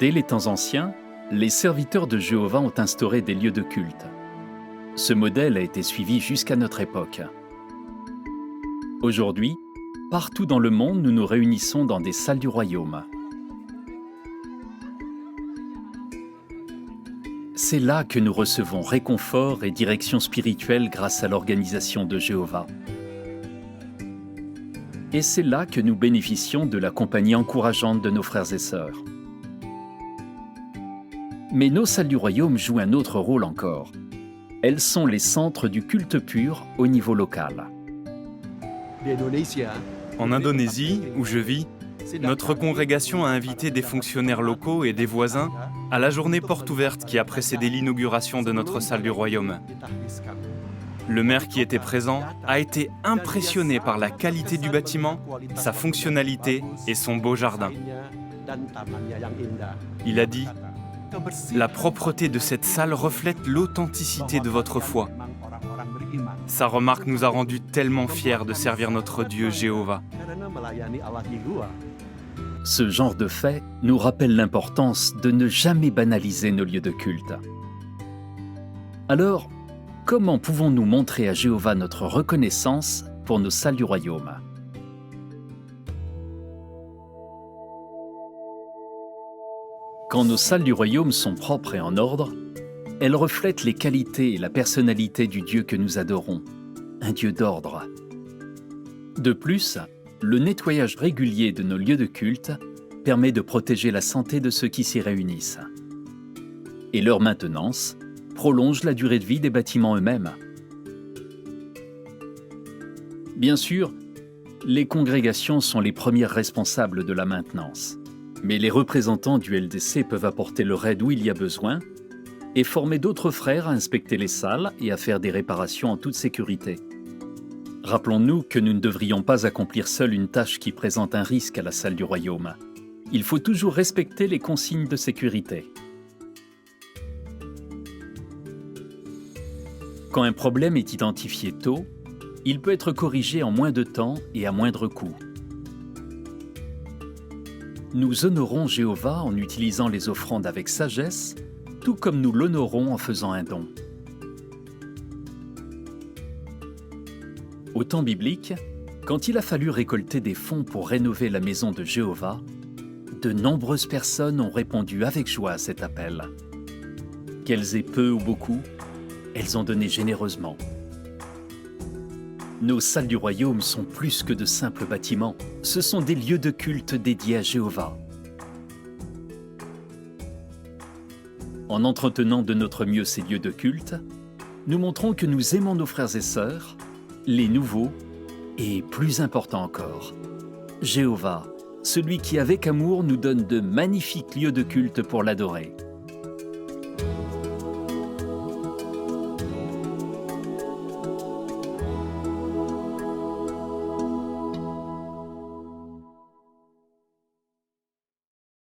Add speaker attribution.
Speaker 1: Dès les temps anciens, les serviteurs de Jéhovah ont instauré des lieux de culte. Ce modèle a été suivi jusqu'à notre époque. Aujourd'hui, partout dans le monde, nous nous réunissons dans des salles du royaume. C'est là que nous recevons réconfort et direction spirituelle grâce à l'organisation de Jéhovah. Et c'est là que nous bénéficions de la compagnie encourageante de nos frères et sœurs. Mais nos salles du royaume jouent un autre rôle encore. Elles sont les centres du culte pur au niveau local.
Speaker 2: En Indonésie, où je vis, notre congrégation a invité des fonctionnaires locaux et des voisins à la journée porte ouverte qui a précédé l'inauguration de notre salle du royaume. Le maire qui était présent a été impressionné par la qualité du bâtiment, sa fonctionnalité et son beau jardin. Il a dit: la propreté de cette salle reflète l'authenticité de votre foi. Sa remarque nous a rendus tellement fiers de servir notre Dieu Jéhovah.
Speaker 1: Ce genre de fait nous rappelle l'importance de ne jamais banaliser nos lieux de culte. Alors, comment pouvons-nous montrer à Jéhovah notre reconnaissance pour nos salles du royaume ? Quand nos salles du royaume sont propres et en ordre, elles reflètent les qualités et la personnalité du Dieu que nous adorons, un Dieu d'ordre. De plus, le nettoyage régulier de nos lieux de culte permet de protéger la santé de ceux qui s'y réunissent. Et leur maintenance prolonge la durée de vie des bâtiments eux-mêmes. Bien sûr, les congrégations sont les premières responsables de la maintenance. Mais les représentants du LDC peuvent apporter leur aide où il y a besoin et former d'autres frères à inspecter les salles et à faire des réparations en toute sécurité. Rappelons-nous que nous ne devrions pas accomplir seuls une tâche qui présente un risque à la salle du royaume. Il faut toujours respecter les consignes de sécurité. Quand un problème est identifié tôt, il peut être corrigé en moins de temps et à moindre coût. Nous honorons Jéhovah en utilisant les offrandes avec sagesse, tout comme nous l'honorons en faisant un don. Au temps biblique, quand il a fallu récolter des fonds pour rénover la maison de Jéhovah, de nombreuses personnes ont répondu avec joie à cet appel. Qu'elles aient peu ou beaucoup, elles ont donné généreusement. Nos salles du royaume sont plus que de simples bâtiments, ce sont des lieux de culte dédiés à Jéhovah. En entretenant de notre mieux ces lieux de culte, nous montrons que nous aimons nos frères et sœurs, les nouveaux, et plus important encore, Jéhovah, celui qui avec amour nous donne de magnifiques lieux de culte pour l'adorer.